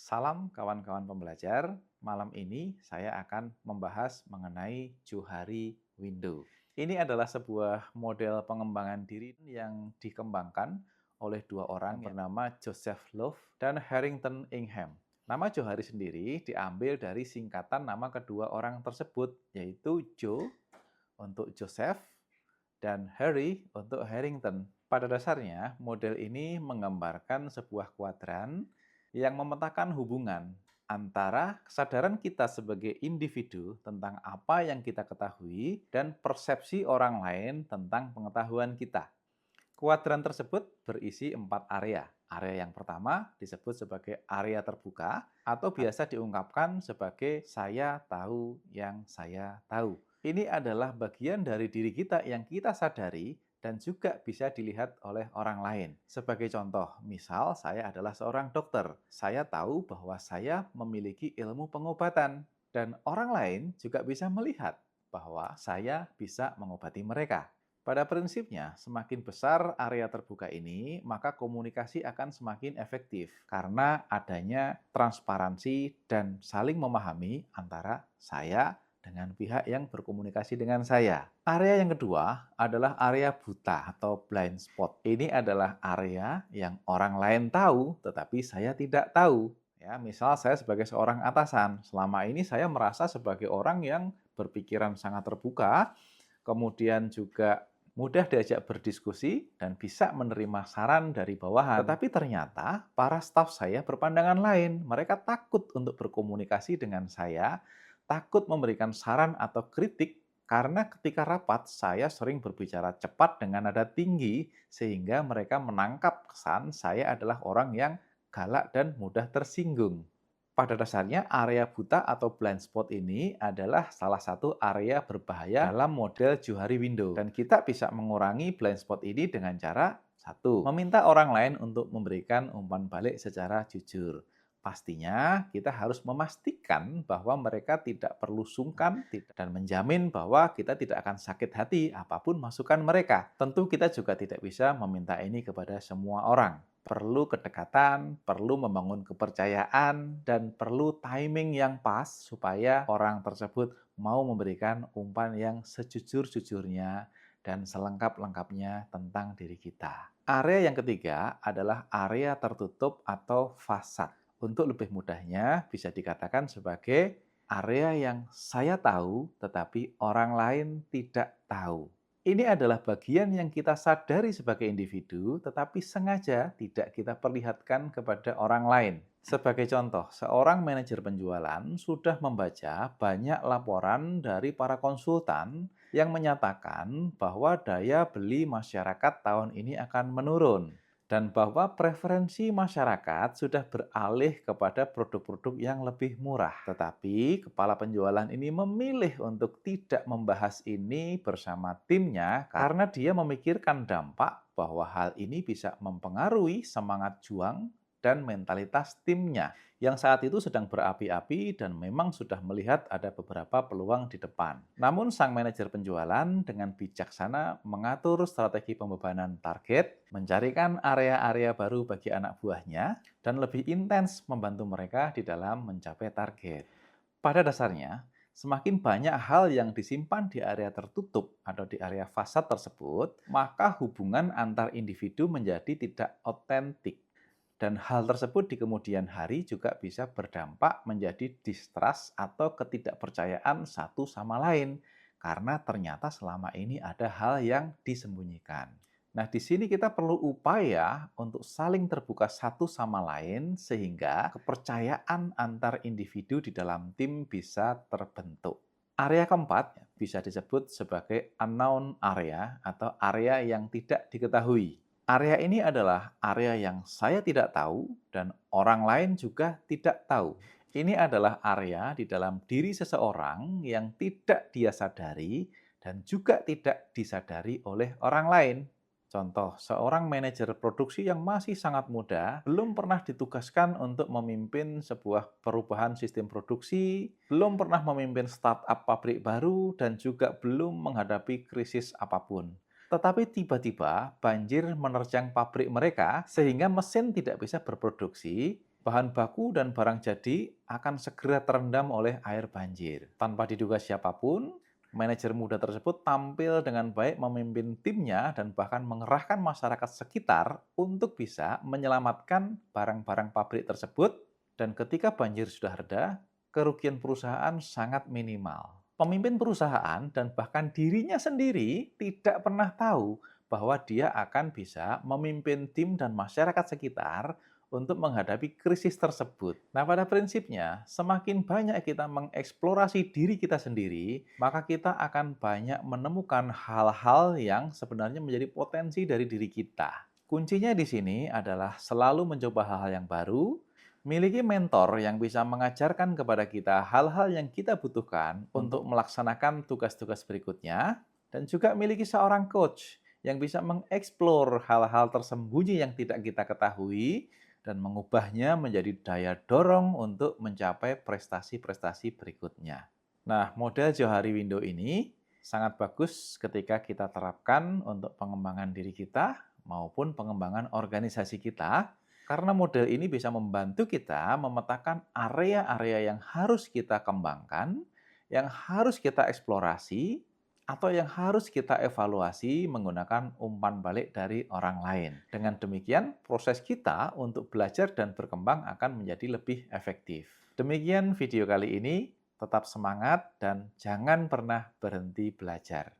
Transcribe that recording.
Salam kawan-kawan pembelajar. Malam ini saya akan membahas mengenai Johari Window. Ini adalah sebuah model pengembangan diri yang dikembangkan oleh dua orang yang bernama Joseph Love dan Harrington Ingham. Nama Johari sendiri diambil dari singkatan nama kedua orang tersebut, yaitu Joe untuk Joseph dan Harry untuk Harrington. Pada dasarnya, model ini menggambarkan sebuah kuadran yang memetakan hubungan antara kesadaran kita sebagai individu tentang apa yang kita ketahui dan persepsi orang lain tentang pengetahuan kita. Kuadran tersebut berisi 4 area. Area yang pertama disebut sebagai area terbuka atau biasa diungkapkan sebagai saya tahu yang saya tahu. Ini adalah bagian dari diri kita yang kita sadari dan juga bisa dilihat oleh orang lain. Sebagai contoh, misal saya adalah seorang dokter. Saya tahu bahwa saya memiliki ilmu pengobatan dan orang lain juga bisa melihat bahwa saya bisa mengobati mereka. Pada prinsipnya, semakin besar area terbuka ini, maka komunikasi akan semakin efektif karena adanya transparansi dan saling memahami antara saya dengan pihak yang berkomunikasi dengan saya. Area yang kedua adalah area buta atau blind spot. Ini adalah area yang orang lain tahu, tetapi saya tidak tahu. Ya, misal saya sebagai seorang atasan, selama ini saya merasa sebagai orang yang berpikiran sangat terbuka, kemudian juga mudah diajak berdiskusi dan bisa menerima saran dari bawahan. Tetapi ternyata para staf saya berpandangan lain. Mereka takut untuk berkomunikasi dengan saya, takut memberikan saran atau kritik karena ketika rapat saya sering berbicara cepat dengan nada tinggi sehingga mereka menangkap kesan saya adalah orang yang galak dan mudah tersinggung. Pada dasarnya, area buta atau blind spot ini adalah salah satu area berbahaya dalam model Johari Window. Dan kita bisa mengurangi blind spot ini dengan cara satu, meminta orang lain untuk memberikan umpan balik secara jujur. Pastinya kita harus memastikan bahwa mereka tidak perlu sungkan dan menjamin bahwa kita tidak akan sakit hati apapun masukan mereka. Tentu kita juga tidak bisa meminta ini kepada semua orang. Perlu kedekatan, perlu membangun kepercayaan, dan perlu timing yang pas supaya orang tersebut mau memberikan umpan yang sejujur-jujurnya dan selengkap-lengkapnya tentang diri kita. Area yang ketiga adalah area tertutup atau fasad. Untuk lebih mudahnya bisa dikatakan sebagai area yang saya tahu tetapi orang lain tidak tahu. Ini adalah bagian yang kita sadari sebagai individu, tetapi sengaja tidak kita perlihatkan kepada orang lain. Sebagai contoh, seorang manajer penjualan sudah membaca banyak laporan dari para konsultan yang menyatakan bahwa daya beli masyarakat tahun ini akan menurun dan bahwa preferensi masyarakat sudah beralih kepada produk-produk yang lebih murah. Tetapi kepala penjualan ini memilih untuk tidak membahas ini bersama timnya karena dia memikirkan dampak bahwa hal ini bisa mempengaruhi semangat juang dan mentalitas timnya yang saat itu sedang berapi-api dan memang sudah melihat ada beberapa peluang di depan. Namun sang manajer penjualan dengan bijaksana mengatur strategi pembebanan target, mencarikan area-area baru bagi anak buahnya, dan lebih intens membantu mereka di dalam mencapai target. Pada dasarnya, semakin banyak hal yang disimpan di area tertutup atau di area fasad tersebut, maka hubungan antar individu menjadi tidak otentik. Dan hal tersebut di kemudian hari juga bisa berdampak menjadi distrust atau ketidakpercayaan satu sama lain. Karena ternyata selama ini ada hal yang disembunyikan. Nah, di sini kita perlu upaya untuk saling terbuka satu sama lain sehingga kepercayaan antar individu di dalam tim bisa terbentuk. Area keempat bisa disebut sebagai unknown area atau area yang tidak diketahui. Area ini adalah area yang saya tidak tahu dan orang lain juga tidak tahu. Ini adalah area di dalam diri seseorang yang tidak dia sadari dan juga tidak disadari oleh orang lain. Contoh, seorang manajer produksi yang masih sangat muda, belum pernah ditugaskan untuk memimpin sebuah perubahan sistem produksi, belum pernah memimpin startup pabrik baru, dan juga belum menghadapi krisis apapun. Tetapi tiba-tiba banjir menerjang pabrik mereka sehingga mesin tidak bisa berproduksi Bahan baku dan barang jadi akan segera terendam oleh air banjir. Tanpa diduga siapapun, manajer muda tersebut tampil dengan baik memimpin timnya dan bahkan mengerahkan masyarakat sekitar untuk bisa menyelamatkan barang-barang pabrik tersebut. Dan ketika banjir sudah reda, kerugian perusahaan sangat minimal. Pemimpin perusahaan dan bahkan dirinya sendiri tidak pernah tahu bahwa dia akan bisa memimpin tim dan masyarakat sekitar untuk menghadapi krisis tersebut. Nah, pada prinsipnya, semakin banyak kita mengeksplorasi diri kita sendiri, maka kita akan banyak menemukan hal-hal yang sebenarnya menjadi potensi dari diri kita. Kuncinya di sini adalah selalu mencoba hal-hal yang baru, miliki mentor yang bisa mengajarkan kepada kita hal-hal yang kita butuhkan untuk melaksanakan tugas-tugas berikutnya, dan juga miliki seorang coach yang bisa mengeksplor hal-hal tersembunyi yang tidak kita ketahui dan mengubahnya menjadi daya dorong untuk mencapai prestasi-prestasi berikutnya. Nah, model Johari Window ini sangat bagus ketika kita terapkan untuk pengembangan diri kita maupun pengembangan organisasi kita, karena model ini bisa membantu kita memetakan area-area yang harus kita kembangkan, yang harus kita eksplorasi, atau yang harus kita evaluasi menggunakan umpan balik dari orang lain. Dengan demikian, proses kita untuk belajar dan berkembang akan menjadi lebih efektif. Demikian video kali ini, tetap semangat dan jangan pernah berhenti belajar.